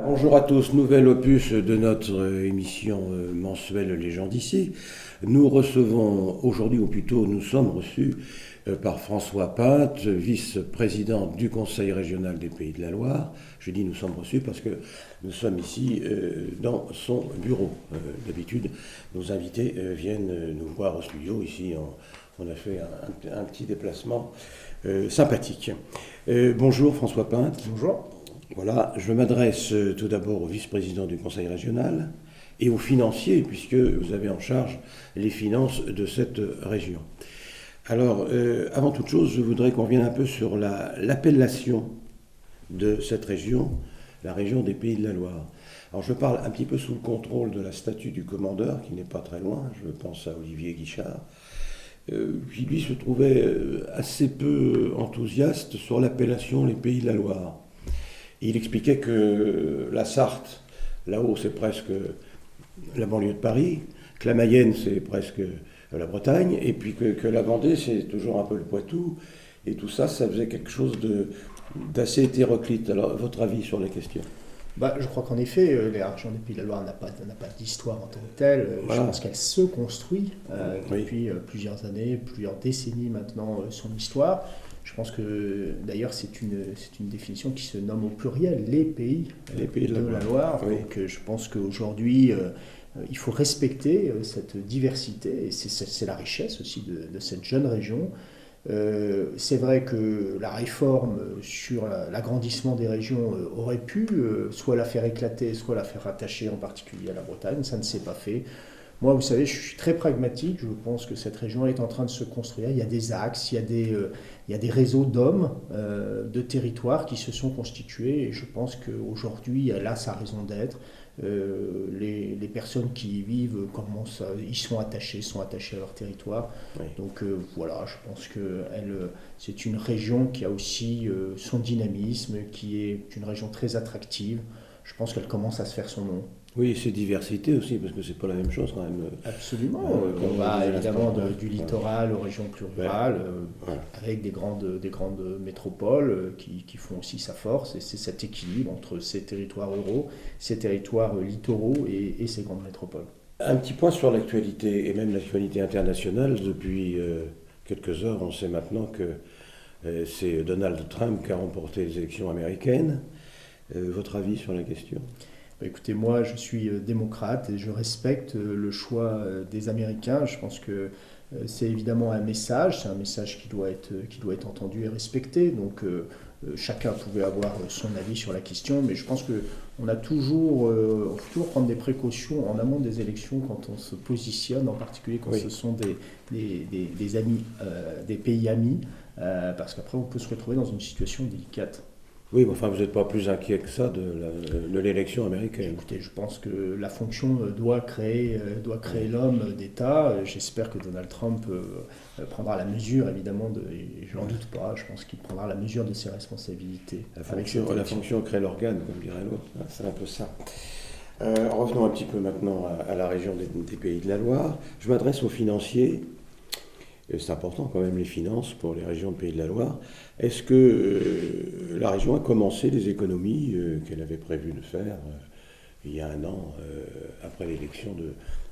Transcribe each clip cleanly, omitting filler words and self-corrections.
Bonjour à tous, nouvel opus de notre émission mensuelle Les gens d'ici. Nous recevons aujourd'hui, ou plutôt nous sommes reçus par François Pinte, vice-président du Conseil régional des Pays de la Loire. Je dis nous sommes reçus parce que nous sommes ici dans son bureau. D'habitude, nos invités viennent nous voir au studio. Ici, on a fait un petit déplacement sympathique. Bonjour François Pinte. Bonjour. Voilà, je m'adresse tout d'abord au vice-président du Conseil régional et aux financiers, puisque vous avez en charge les finances de cette région. Alors, avant toute chose, je voudrais qu'on revienne un peu sur l'appellation de cette région, la région des Pays de la Loire. Alors, je parle un petit peu sous le contrôle de la statue du commandeur, qui n'est pas très loin, je pense à Olivier Guichard, qui lui se trouvait assez peu enthousiaste sur l'appellation les Pays de la Loire. Il expliquait que la Sarthe, là-haut, c'est presque la banlieue de Paris, que la Mayenne, c'est presque la Bretagne, et puis que la Vendée, c'est toujours un peu le Poitou, et tout ça, ça faisait quelque chose d'assez hétéroclite. Alors, votre avis sur la question ? Je crois qu'en effet, la région des Pays de la Loire n'a pas d'histoire en tant que telle. Voilà. Je pense qu'elle se construit depuis plusieurs années, plusieurs décennies maintenant, son histoire. Je pense que d'ailleurs c'est une définition qui se nomme au pluriel, les pays de la Loire. Oui. Donc je pense qu'aujourd'hui il faut respecter cette diversité et c'est la richesse aussi de cette jeune région. C'est vrai que la réforme sur l'agrandissement des régions aurait pu soit la faire éclater, soit la faire rattacher en particulier à la Bretagne. Ça ne s'est pas fait. Moi, vous savez, je suis très pragmatique. Je pense que cette région est en train de se construire. Il y a des axes, il y a des réseaux d'hommes, de territoires qui se sont constitués. Et je pense qu'aujourd'hui, elle a sa raison d'être. Les personnes qui y vivent ils sont attachés à leur territoire. Oui. Donc voilà, je pense que c'est une région qui a aussi son dynamisme, qui est une région très attractive. Je pense qu'elle commence à se faire son nom. Oui, c'est diversité aussi, parce que c'est pas la même chose quand même. Absolument. On va évidemment du littoral aux régions plus rurales, avec des grandes métropoles qui font aussi sa force. Et c'est cet équilibre entre ces territoires ruraux, ces territoires littoraux et ces grandes métropoles. Un petit point sur l'actualité, et même l'actualité internationale. Depuis quelques heures, on sait maintenant que c'est Donald Trump qui a remporté les élections américaines. Votre avis sur la question ? Écoutez, moi je suis démocrate et je respecte le choix des Américains. Je pense que c'est évidemment un message, qui doit être entendu et respecté. Donc chacun pouvait avoir son avis sur la question, mais je pense qu'on faut toujours prendre des précautions en amont des élections quand on se positionne, en particulier quand ce sont des amis, des pays amis, parce qu'après on peut se retrouver dans une situation délicate. Oui, mais enfin, vous n'êtes pas plus inquiet que ça de l'élection américaine. Écoutez, je pense que la fonction doit créer l'homme d'État. J'espère que Donald Trump prendra la mesure, évidemment, et je n'en doute pas, je pense qu'il prendra la mesure de ses responsabilités. La fonction crée l'organe, comme dirait l'autre. C'est un peu ça. Revenons un petit peu maintenant à la région des Pays de la Loire. Je m'adresse aux financiers. C'est important quand même les finances pour les régions de Pays de la Loire. Est-ce que la région a commencé les économies qu'elle avait prévu de faire il y a un an, après l'élection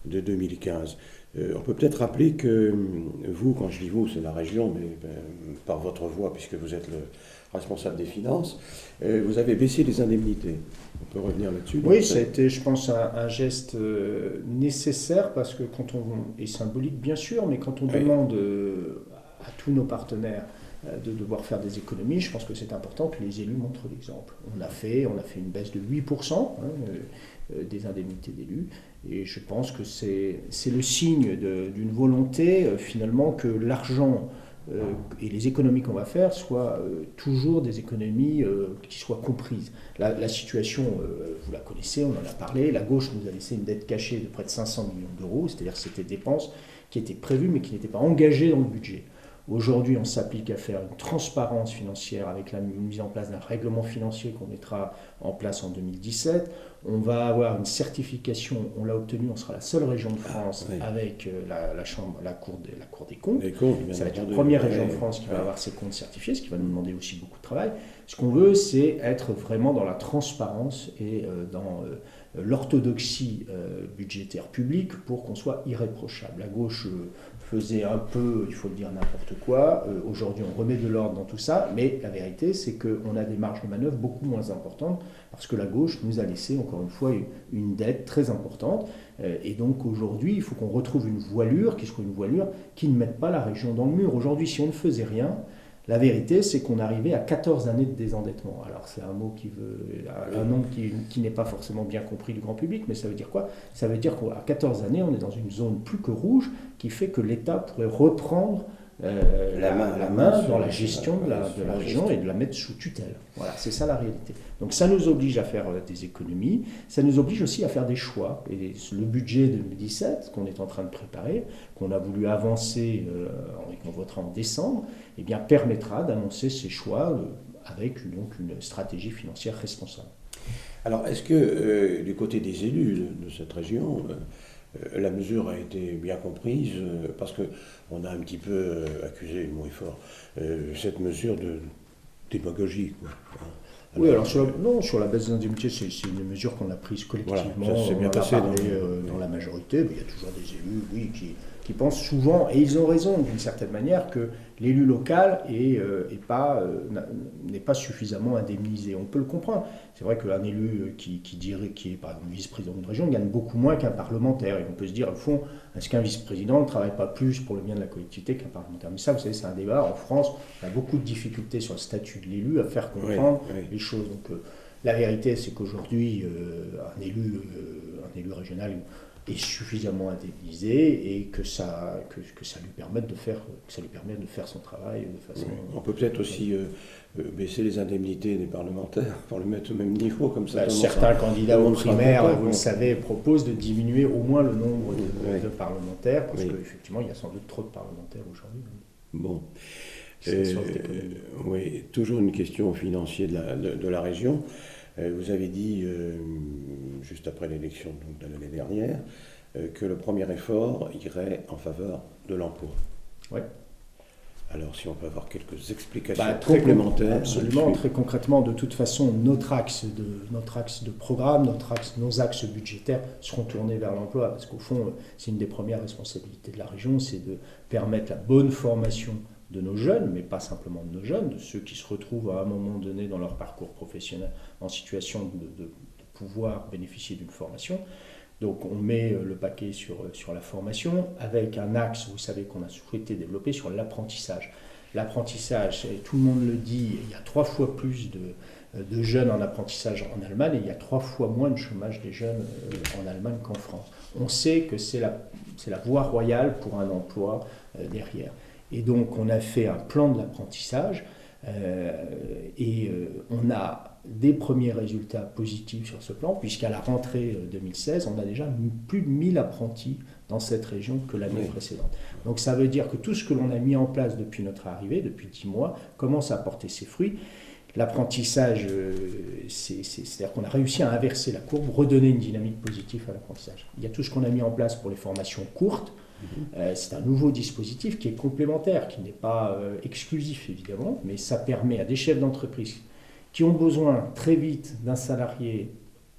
de 2015 ? On peut peut-être rappeler que vous, quand je dis vous, c'est la région, mais par votre voix, puisque vous êtes le responsable des finances, vous avez baissé les indemnités. On peut revenir là-dessus. Oui, ça a été, je pense, un geste nécessaire, parce que et symbolique bien sûr, mais quand on demande à tous nos partenaires de devoir faire des économies, je pense que c'est important que les élus montrent l'exemple. On a fait une baisse de 8% des indemnités d'élus, et je pense que c'est le signe d'une volonté finalement que l'argent et les économies qu'on va faire soient toujours des économies qui soient comprises. La situation, vous la connaissez, on en a parlé, la gauche nous a laissé une dette cachée de près de 500 millions d'euros, c'est-à-dire que c'était des dépenses qui étaient prévues mais qui n'étaient pas engagées dans le budget. Aujourd'hui, on s'applique à faire une transparence financière avec la mise en place d'un règlement financier qu'on mettra en place en 2017. On va avoir une certification, on l'a obtenue, on sera la seule région de France avec la Cour des comptes. Ça va être la première région de France qui va avoir ses comptes certifiés, ce qui va nous demander aussi beaucoup de travail. Ce qu'on veut, c'est être vraiment dans la transparence et dans l'orthodoxie budgétaire publique pour qu'on soit irréprochable. La gauche faisait un peu, il faut le dire, n'importe quoi. Aujourd'hui, on remet de l'ordre dans tout ça, mais la vérité, c'est qu'on a des marges de manœuvre beaucoup moins importantes parce que la gauche nous a laissé, encore une fois, une dette très importante. Et donc aujourd'hui, il faut qu'on retrouve une voilure qui soit une voilure qui ne mette pas la région dans le mur. Aujourd'hui, si on ne faisait rien, la vérité, c'est qu'on arrivait à 14 années de désendettement. Alors, c'est un mot un nom qui n'est pas forcément bien compris du grand public, mais ça veut dire quoi? Ça veut dire qu'à 14 années, on est dans une zone plus que rouge qui fait que l'État pourrait reprendre la main dans la gestion de la région et de la mettre sous tutelle. Voilà, c'est ça la réalité. Donc ça nous oblige à faire des économies, ça nous oblige aussi à faire des choix. Et le budget 2017 qu'on est en train de préparer, qu'on a voulu avancer et qu'on votera en décembre, eh bien, permettra d'annoncer ces choix avec donc une stratégie financière responsable. Alors, est-ce que du côté des élus de cette région, la mesure a été bien comprise, parce qu'on a un petit peu accusé, le mot est fort, cette mesure de démagogie, quoi. Oui, alors sur la baisse des indemnités, c'est une mesure qu'on a prise collectivement. Voilà, ça s'est bien passé dans la majorité, mais il y a toujours des élus, oui, qui pensent souvent, et ils ont raison d'une certaine manière, que l'élu local n'est pas suffisamment indemnisé. On peut le comprendre. C'est vrai qu'un élu qui est par exemple vice-président d'une région gagne beaucoup moins qu'un parlementaire. Et on peut se dire, au fond, est-ce qu'un vice-président ne travaille pas plus pour le bien de la collectivité qu'un parlementaire? Mais ça, vous savez, c'est un débat. En France, on a beaucoup de difficultés sur le statut de l'élu à faire comprendre les choses. Donc la vérité, c'est qu'aujourd'hui, un élu régional est suffisamment indemnisé et que ça lui permette de faire son travail de façon... On peut peut-être aussi baisser les indemnités des parlementaires pour le mettre au même niveau, comme ça. Certains candidats aux primaires, vous le savez, proposent de diminuer au moins le nombre de parlementaires, parce qu'effectivement, il y a sans doute trop de parlementaires aujourd'hui. Bon. Oui, toujours une question financière de la région. Vous avez dit, juste après l'élection de l'année dernière, que le premier effort irait en faveur de l'emploi. Oui. Alors, si on peut avoir quelques explications complémentaires. Absolument, très concrètement, de toute façon, notre axe de programme, nos axes budgétaires seront tournés vers l'emploi, parce qu'au fond, c'est une des premières responsabilités de la région, c'est de permettre la bonne formation de nos jeunes, mais pas simplement de nos jeunes, de ceux qui se retrouvent à un moment donné dans leur parcours professionnel en situation de pouvoir bénéficier d'une formation. Donc on met le paquet sur la formation, avec un axe, vous savez, qu'on a souhaité développer sur l'apprentissage. L'apprentissage, tout le monde le dit, il y a 3 fois plus de jeunes en apprentissage en Allemagne, et il y a 3 fois moins de chômage des jeunes en Allemagne qu'en France. On sait que c'est la voie royale pour un emploi derrière. Et donc on a fait un plan de l'apprentissage et on a des premiers résultats positifs sur ce plan, puisqu'à la rentrée 2016, on a déjà plus de 1000 apprentis dans cette région que l'année précédente. Donc ça veut dire que tout ce que l'on a mis en place depuis notre arrivée, depuis 10 mois, commence à porter ses fruits. L'apprentissage, c'est-à-dire qu'on a réussi à inverser la courbe, redonner une dynamique positive à l'apprentissage. Il y a tout ce qu'on a mis en place pour les formations courtes. C'est un nouveau dispositif qui est complémentaire, qui n'est pas exclusif évidemment, mais ça permet à des chefs d'entreprise qui ont besoin très vite d'un salarié,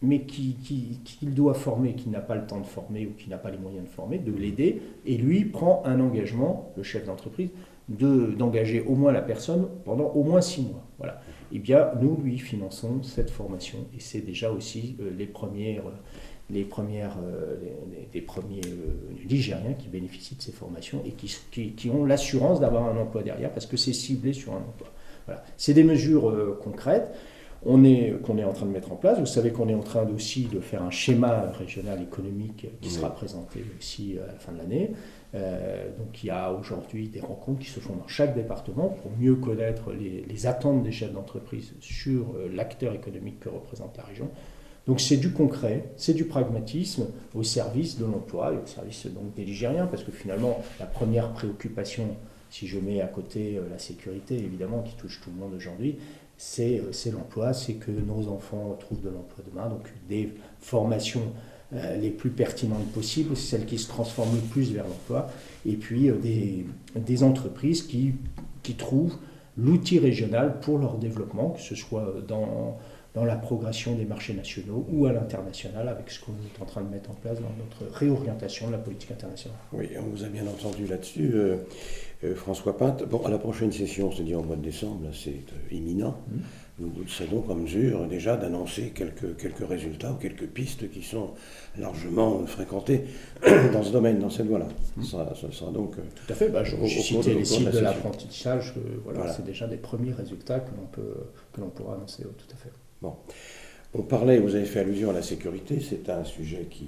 mais qu'il doit former, qui n'a pas le temps de former ou qui n'a pas les moyens de former, de l'aider, et lui prend un engagement, le chef d'entreprise, d'engager au moins la personne pendant au moins 6 mois. Voilà. Eh bien, nous lui finançons cette formation, et c'est déjà aussi les premiers Ligériens qui bénéficient de ces formations et qui ont l'assurance d'avoir un emploi derrière, parce que c'est ciblé sur un emploi. Voilà. C'est des mesures concrètes. qu'on est en train de mettre en place. Vous savez qu'on est en train aussi de faire un schéma régional économique qui sera présenté aussi à la fin de l'année. Donc il y a aujourd'hui des rencontres qui se font dans chaque département pour mieux connaître les attentes des chefs d'entreprise sur l'acteur économique que représente la région. Donc c'est du concret, c'est du pragmatisme au service de l'emploi et au service donc des Ligériens, parce que finalement la première préoccupation, si je mets à côté la sécurité évidemment qui touche tout le monde aujourd'hui, c'est l'emploi, c'est que nos enfants trouvent de l'emploi demain, donc des formations les plus pertinentes possibles, celles qui se transforment le plus vers l'emploi, et puis des entreprises qui trouvent l'outil régional pour leur développement, que ce soit dans la progression des marchés nationaux ou à l'international, avec ce qu'on est en train de mettre en place dans notre réorientation de la politique internationale. Oui, on vous a bien entendu là-dessus, François Pinte. Bon, à la prochaine session, c'est-à-dire au mois de décembre, là, c'est imminent. Vous serez donc en mesure déjà d'annoncer quelques résultats ou quelques pistes qui sont largement fréquentées dans ce domaine, dans cette voie-là. Ça sera donc... Tout à fait. Je citais les cibles de l'apprentissage. Voilà. C'est déjà des premiers résultats que l'on pourra annoncer. Tout à fait. Bon. On parlait, vous avez fait allusion à la sécurité, c'est un sujet qui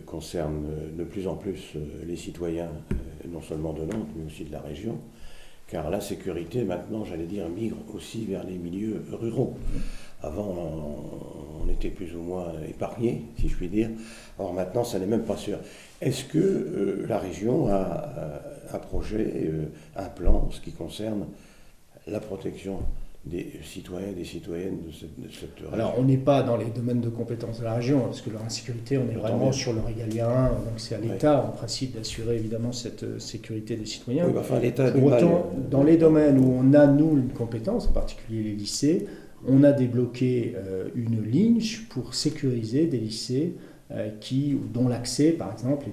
concerne de plus en plus les citoyens, non seulement de Nantes, mais aussi de la région, car la sécurité, maintenant, j'allais dire, migre aussi vers les milieux ruraux. Avant, on était plus ou moins épargnés, si je puis dire. Or, maintenant, ça n'est même pas sûr. Est-ce que la région a un projet, un plan, en ce qui concerne la protection des citoyens et des citoyennes de cette région? Alors, on n'est pas dans les domaines de compétences de la région, parce que la sécurité, on est vraiment sur le régalien, donc c'est à l'État, en principe, d'assurer évidemment cette sécurité des citoyens. Oui, enfin, l'État Pour autant, dans les domaines où on a, nous, une compétence, en particulier les lycées, on a débloqué une ligne pour sécuriser des lycées dont l'accès, par exemple,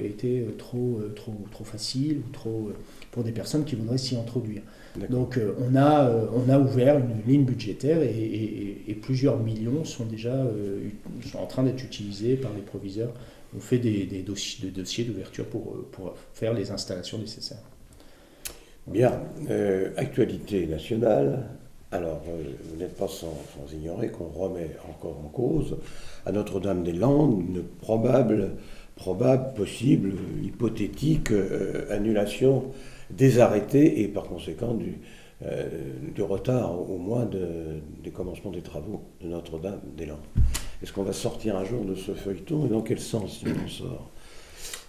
était trop facile ou trop pour des personnes qui voudraient s'y introduire. Donc on a ouvert une ligne budgétaire et plusieurs millions sont en train d'être utilisés par les proviseurs. On fait des dossiers d'ouverture pour faire les installations nécessaires. Bien. Actualité nationale. Alors, vous n'êtes pas sans ignorer qu'on remet encore en cause à Notre-Dame-des-Landes une probable, possible, hypothétique annulation des arrêtés et par conséquent du retard au moins des commencements des travaux de Notre-Dame-des-Landes. Est-ce qu'on va sortir un jour de ce feuilleton et dans quel sens si on en sort ?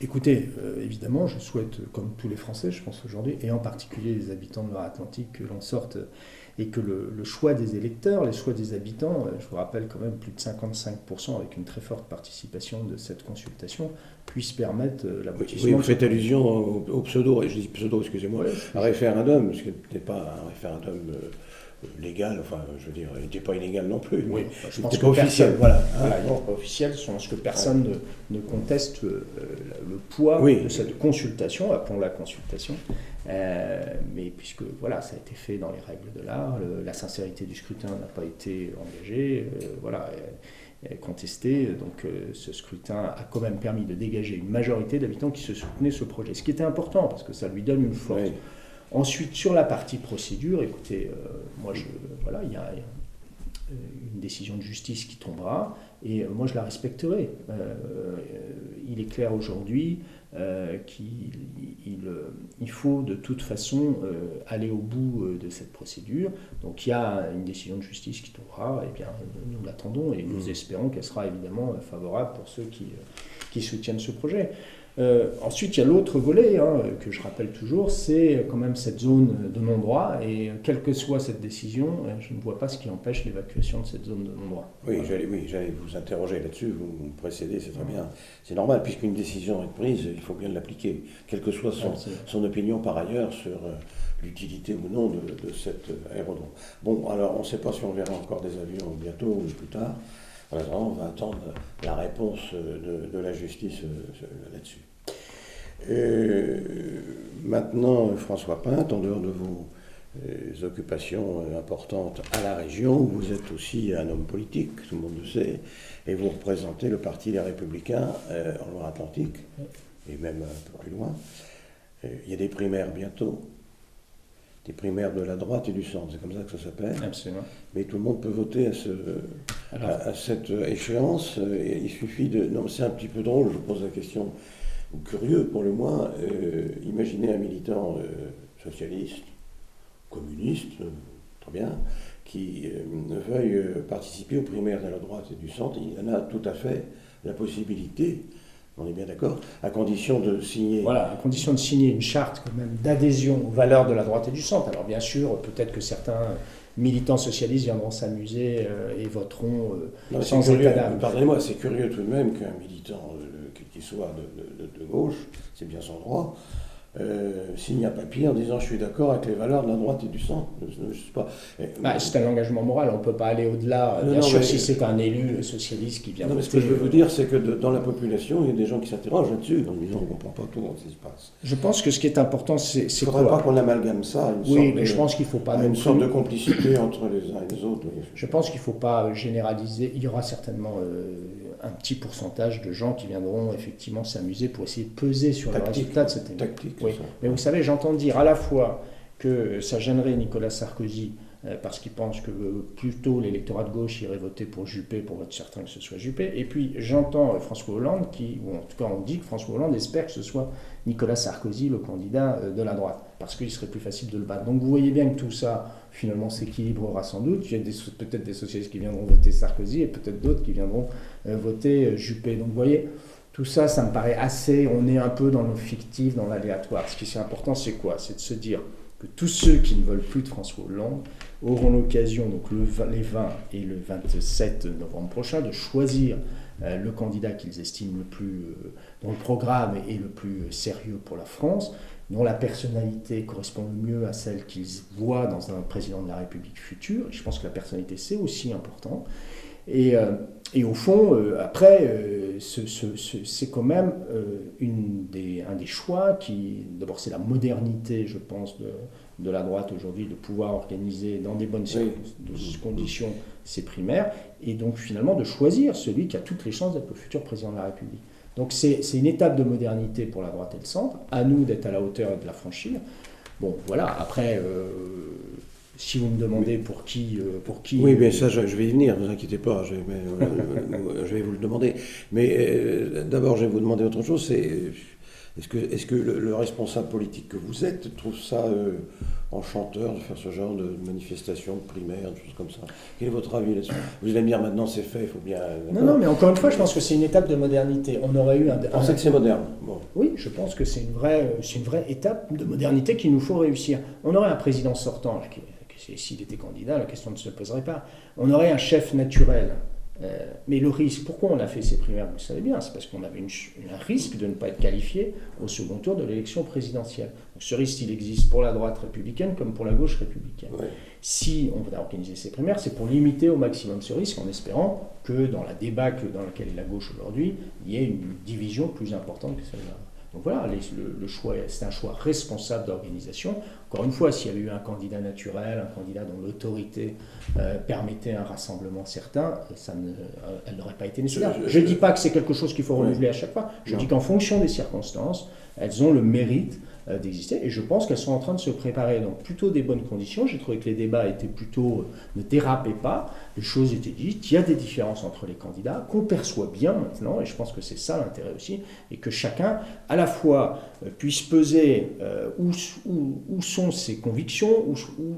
Écoutez, évidemment, je souhaite, comme tous les Français, je pense aujourd'hui, et en particulier les habitants de Loire-Atlantique, que l'on sorte et que le choix des électeurs, les choix des habitants, je vous rappelle quand même plus de 55% avec une très forte participation de cette consultation, puisse permettre l'aboutissement. Oui, vous faites allusion au pseudo, je dis pseudo, excusez-moi, un référendum, ce qui n'était pas un référendum légal, enfin, je veux dire, il n'était pas illégal non plus. Oui, je pense que officiel. Voilà, pas officiel, je pense que personne ne conteste le poids de cette consultation, appelons-la consultation. Mais puisque voilà, ça a été fait dans les règles de l'art, la sincérité du scrutin n'a pas été engagée, contestée, donc ce scrutin a quand même permis de dégager une majorité d'habitants qui se soutenaient ce projet, ce qui était important parce que ça lui donne une force. Oui. Ensuite, sur la partie procédure, écoutez, il y a une décision de justice qui tombera et moi je la respecterai. Il est clair aujourd'hui qu'il faut de toute façon aller au bout de cette procédure. Donc il y a une décision de justice qui tombera, et bien nous l'attendons et nous espérons qu'elle sera évidemment favorable pour ceux qui soutiennent ce projet. Ensuite, il y a l'autre volet que je rappelle toujours, c'est quand même cette zone de non-droit, et quelle que soit cette décision, je ne vois pas ce qui empêche l'évacuation de cette zone de non-droit. Oui, j'allais vous interroger là-dessus, vous me précédez, c'est très bien. C'est normal, puisqu'une décision est prise, il faut bien l'appliquer, quelle que soit son opinion par ailleurs sur l'utilité ou non de cet aérodrome. Bon, alors on ne sait pas si on verra encore des avions bientôt ou plus tard. On va attendre la réponse de la justice là-dessus. Maintenant, François Pinte, en dehors de vos occupations importantes à la région, vous êtes aussi un homme politique, tout le monde le sait, et vous représentez le Parti des Républicains en Loire-Atlantique, et même un peu plus loin. Il y a des primaires bientôt. des primaires de la droite et du centre, c'est comme ça que ça s'appelle. Absolument. Mais tout le monde peut voter à cette échéance. Il suffit de... Non, c'est un petit peu drôle, je pose la question, ou curieux pour le moins. Imaginez un militant socialiste, communiste, très bien, qui veuille participer aux primaires de la droite et du centre. Il en a tout à fait la possibilité. On est bien d'accord, à condition de signer... Voilà, à condition de signer une charte quand même d'adhésion aux valeurs de la droite et du centre. Alors bien sûr, peut-être que certains militants socialistes viendront s'amuser et voteront sans état d'âme. Pardonnez-moi, c'est curieux tout de même qu'un militant qui soit de gauche, c'est bien son droit, signe un papier en disant « je suis d'accord avec les valeurs de la droite et du centre ». Je sais pas. C'est un engagement moral, on ne peut pas aller au-delà. Bien sûr, si c'est un élu socialiste qui vient voter... Ce que je veux vous dire, c'est que dans la population, il y a des gens qui s'interrogent là-dessus, en disant « on ne comprend pas tout ce qui se passe ». Je pense que ce qui est important, c'est il ne faudrait pas qu'on amalgame ça à je pense qu'il faut pas une sorte de complicité entre les uns et les autres. Je pense qu'il ne faut pas généraliser. Il y aura certainement un petit pourcentage de gens qui viendront effectivement s'amuser pour essayer de peser sur le résultat de cette élection. Oui. Mais vous savez, j'entends dire à la fois que ça gênerait Nicolas Sarkozy parce qu'il pense que plutôt l'électorat de gauche irait voter pour Juppé pour être certain que ce soit Juppé. Et puis j'entends François Hollande ou en tout cas on dit que François Hollande espère que ce soit Nicolas Sarkozy le candidat de la droite, parce qu'il serait plus facile de le battre. Donc vous voyez bien que tout ça finalement s'équilibrera sans doute. Il y a peut-être des socialistes qui viendront voter Sarkozy et peut-être d'autres qui viendront voter Juppé. Donc vous voyez, tout ça, ça me paraît assez... On est un peu dans le fictif, dans l'aléatoire. Ce qui est important, c'est quoi? C'est de se dire que tous ceux qui ne veulent plus de François Hollande auront l'occasion, donc les 20 et le 27 novembre prochain, de choisir le candidat qu'ils estiment le plus dans le programme et le plus sérieux pour la France, dont la personnalité correspond le mieux à celle qu'ils voient dans un président de la République futur. Et je pense que la personnalité, c'est aussi important. Et au fond, après, c'est quand même un des choix qui... D'abord, c'est la modernité, je pense, de la droite aujourd'hui, de pouvoir organiser dans des bonnes conditions ses primaires, et donc finalement de choisir celui qui a toutes les chances d'être le futur président de la République. Donc c'est une étape de modernité pour la droite et le centre, à nous d'être à la hauteur et de la franchir. Bon, voilà, après... Si vous me demandez pour qui... Oui, mais ça, je vais y venir, ne vous inquiétez pas, je vais vous le demander. Mais d'abord, je vais vous demander autre chose, c'est est-ce que le responsable politique que vous êtes trouve ça enchanteur de faire ce genre de manifestation, de primaire, de choses comme ça? Quel est votre avis là-dessus? Vous allez me dire maintenant c'est fait, il faut bien... Non, mais encore une fois, je pense que c'est une étape de modernité. On aurait eu Vous pensez que c'est moderne? Bon. Oui, je pense que c'est une vraie étape de modernité qu'il nous faut réussir. On aurait un président sortant, s'il était candidat, la question ne se poserait pas. On aurait un chef naturel. Mais le risque, pourquoi on a fait ces primaires, vous le savez bien, c'est parce qu'on avait un risque de ne pas être qualifié au second tour de l'élection présidentielle. Donc ce risque, il existe pour la droite républicaine comme pour la gauche républicaine. Ouais. Si on va organiser ces primaires, c'est pour limiter au maximum ce risque, en espérant que dans la débâcle dans laquelle est la gauche aujourd'hui, il y ait une division plus importante que celle-là. Donc voilà, le choix, c'est un choix responsable d'organisation. Encore une fois, s'il y avait eu un candidat naturel, un candidat dont l'autorité permettait un rassemblement certain, elle n'aurait pas été nécessaire. Je ne dis pas que c'est quelque chose qu'il faut renouveler à chaque fois. Je dis qu'en fonction des circonstances, elles ont le mérite d'exister, et je pense qu'elles sont en train de se préparer. Donc plutôt des bonnes conditions. J'ai trouvé que les débats étaient plutôt, ne dérapaient pas, les choses étaient dites, il y a des différences entre les candidats, qu'on perçoit bien maintenant, et je pense que c'est ça l'intérêt aussi, et que chacun, à la fois, puisse peser où sont ses convictions,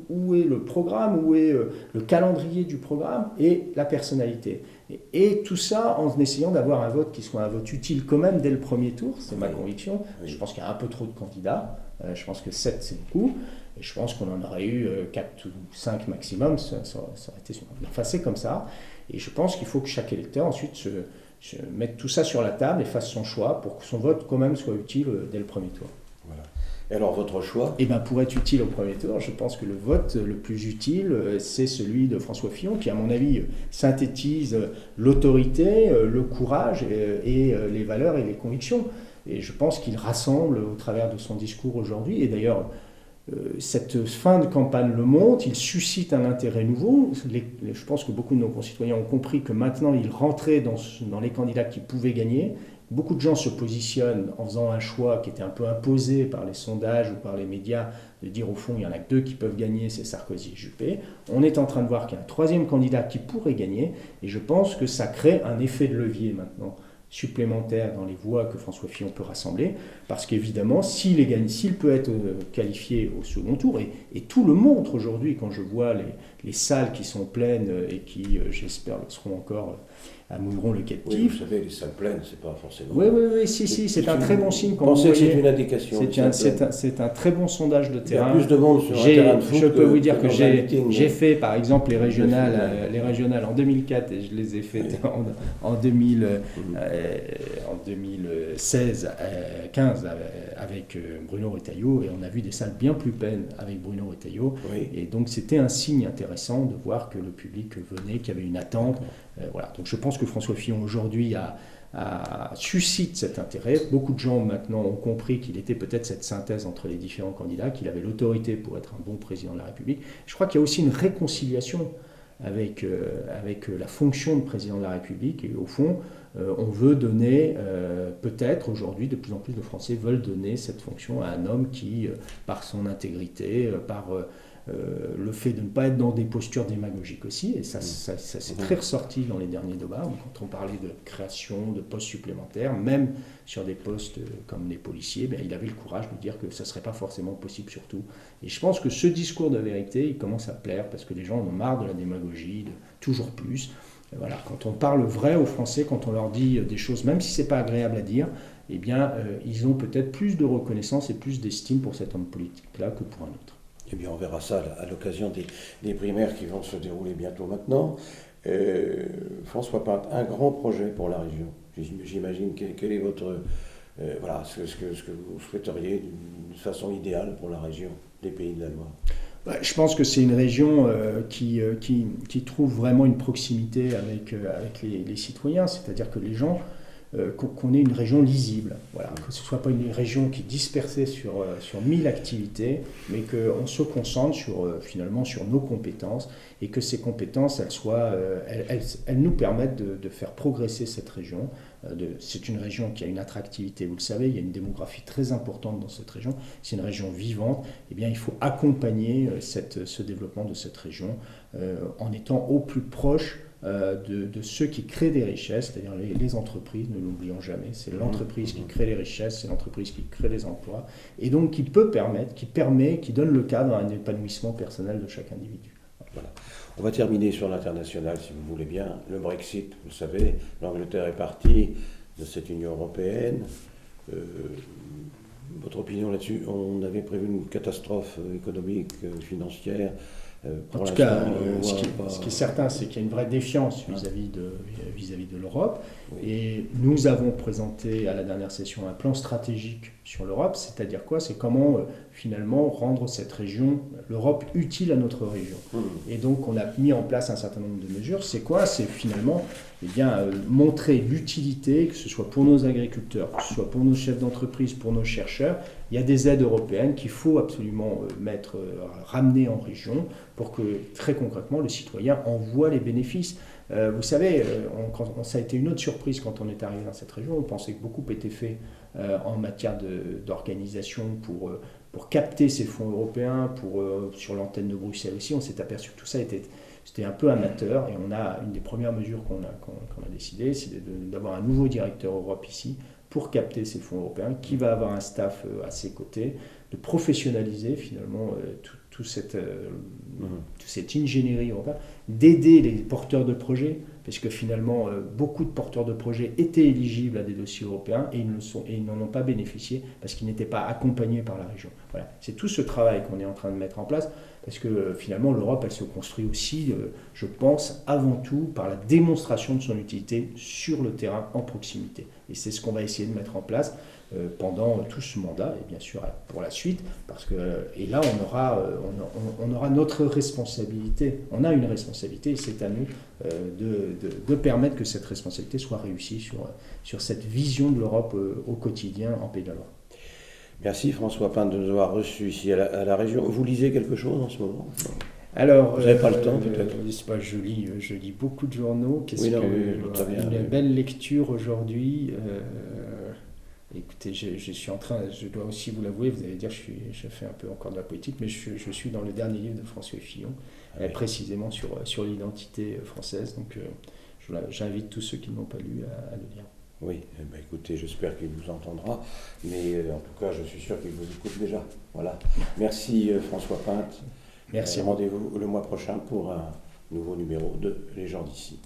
où est le programme, où est le calendrier du programme, et la personnalité. Et tout ça en essayant d'avoir un vote qui soit un vote utile quand même dès le premier tour, c'est ma conviction. Je pense qu'il y a un peu trop de candidats, je pense que 7 c'est beaucoup, et je pense qu'on en aurait eu 4 ou 5 maximum, ça aurait été sûr. Enfin c'est comme ça, et je pense qu'il faut que chaque électeur ensuite se mette tout ça sur la table et fasse son choix pour que son vote quand même soit utile dès le premier tour. Voilà. Et alors votre choix? Eh bien, pour être utile au premier tour, je pense que le vote le plus utile, c'est celui de François Fillon, qui à mon avis synthétise l'autorité, le courage et les valeurs et les convictions. Et je pense qu'il rassemble au travers de son discours aujourd'hui, et d'ailleurs cette fin de campagne le montre, il suscite un intérêt nouveau. Je pense que beaucoup de nos concitoyens ont compris que maintenant, ils rentraient dans les candidats qui pouvaient gagner. Beaucoup de gens se positionnent en faisant un choix qui était un peu imposé par les sondages ou par les médias, de dire au fond, il y en a que deux qui peuvent gagner, c'est Sarkozy et Juppé. On est en train de voir qu'il y a un troisième candidat qui pourrait gagner, et je pense que ça crée un effet de levier maintenant supplémentaire dans les voix que François Fillon peut rassembler, parce qu'évidemment, s'il peut être qualifié au second tour, et tout le montre aujourd'hui, quand je vois les salles qui sont pleines et qui, j'espère, le seront encore à Mouilleron-le-Captif. Oui, vous savez, les salles pleines, c'est pas forcément... Oui, c'est un très bon signe. Quand vous pensez que c'est une indication. C'est un très bon sondage de terrain. Il y a plus de monde sur un terrain de foot. Je peux vous dire que j'ai fait, par exemple, les régionales en 2004, et je les ai faites en 2016-15 avec Bruno Retailleau, et on a vu des salles bien plus pleines avec Bruno Retailleau. Oui. Et donc, c'était un signe intéressant de voir que le public venait, qu'il y avait une attente. Voilà. Donc je pense que François Fillon aujourd'hui suscite cet intérêt. Beaucoup de gens maintenant ont compris qu'il était peut-être cette synthèse entre les différents candidats, qu'il avait l'autorité pour être un bon président de la République. Je crois qu'il y a aussi une réconciliation avec la fonction de président de la République, et au fond, on veut donner, peut-être aujourd'hui, de plus en plus de Français veulent donner cette fonction à un homme qui, par son intégrité, par le fait de ne pas être dans des postures démagogiques aussi, et ça c'est très ressorti dans les derniers débats, quand on parlait de création de postes supplémentaires, même sur des postes comme les policiers, il avait le courage de dire que ça ne serait pas forcément possible surtout. Et je pense que ce discours de vérité, il commence à plaire, parce que les gens en ont marre de la démagogie, de toujours plus. Voilà, quand on parle vrai aux Français, quand on leur dit des choses, même si ce n'est pas agréable à dire, ils ont peut-être plus de reconnaissance et plus d'estime pour cet homme politique-là que pour un autre. Eh bien, on verra ça à l'occasion des primaires qui vont se dérouler bientôt maintenant. Pinte, un grand projet pour la région. J'imagine quel est votre... ce que vous souhaiteriez d'une façon idéale pour la région des Pays de la Loire. Je pense que c'est une région qui trouve vraiment une proximité avec les citoyens, c'est-à-dire que les gens... qu'on ait une région lisible, voilà, que ce ne soit pas une région qui est dispersée sur 1000 activités, mais qu'on se concentre finalement sur nos compétences, et que ces compétences, elles nous permettent de faire progresser cette région. C'est une région qui a une attractivité, vous le savez, il y a une démographie très importante dans cette région, c'est une région vivante. Eh bien, il faut accompagner ce développement de cette région en étant au plus proche de ceux qui créent des richesses, c'est-à-dire les entreprises, ne l'oublions jamais, c'est l'entreprise qui crée les richesses, c'est l'entreprise qui crée les emplois, et donc qui donne le cadre à un épanouissement personnel de chaque individu. Voilà. On va terminer sur l'international, si vous voulez bien. Le Brexit, vous savez, l'Angleterre est partie de cette Union européenne. Votre opinion là-dessus? On avait prévu une catastrophe économique, financière. En tout cas, ce qui est certain, c'est qu'il y a une vraie défiance vis-à-vis de l'Europe. Oui. Et nous avons présenté à la dernière session un plan stratégique sur l'Europe, c'est-à-dire quoi? C'est comment finalement rendre cette région, l'Europe, utile à notre région. Et donc on a mis en place un certain nombre de mesures. C'est quoi? C'est finalement montrer l'utilité, que ce soit pour nos agriculteurs, que ce soit pour nos chefs d'entreprise, pour nos chercheurs. Il y a des aides européennes qu'il faut absolument ramener en région pour que, très concrètement, le citoyen en voit les bénéfices. Vous savez, ça a été une autre surprise quand on est arrivé dans cette région. On pensait que beaucoup était fait en matière d'organisation pour capter ces fonds européens, sur l'antenne de Bruxelles aussi. On s'est aperçu que tout ça c'était un peu amateur, et une des premières mesures qu'on a décidé, c'est d'avoir un nouveau directeur Europe ici, pour capter ces fonds européens, qui va avoir un staff à ses côtés, de professionnaliser finalement toute cette ingénierie européenne, d'aider les porteurs de projets, parce que finalement beaucoup de porteurs de projets étaient éligibles à des dossiers européens, et ils n'en ont pas bénéficié parce qu'ils n'étaient pas accompagnés par la région. Voilà. C'est tout ce travail qu'on est en train de mettre en place, parce que finalement l'Europe, elle se construit aussi, je pense, avant tout par la démonstration de son utilité sur le terrain, en proximité. Et c'est ce qu'on va essayer de mettre en place pendant tout ce mandat, et bien sûr pour la suite, et là on aura notre responsabilité, on a une responsabilité, et c'est à nous de permettre que cette responsabilité soit réussie sur cette vision de l'Europe au quotidien en Pays de la Loire. Merci François Pinte de nous avoir reçus ici à la région. Vous lisez quelque chose en ce moment? Alors, vous n'avez pas le temps peut-être? Je lis beaucoup de journaux. Une belle lecture aujourd'hui. Écoutez, je suis en train, je dois aussi vous l'avouer, vous allez dire je fais un peu encore de la politique, mais je suis dans le dernier livre de François Fillon, précisément sur l'identité française. Donc j'invite tous ceux qui ne l'ont pas lu à le lire. Oui, écoutez, j'espère qu'il vous entendra, mais en tout cas, je suis sûr qu'il vous écoute déjà. Voilà. Merci François Pinte. Merci. Rendez-vous le mois prochain pour un nouveau numéro de Les gens d'ici.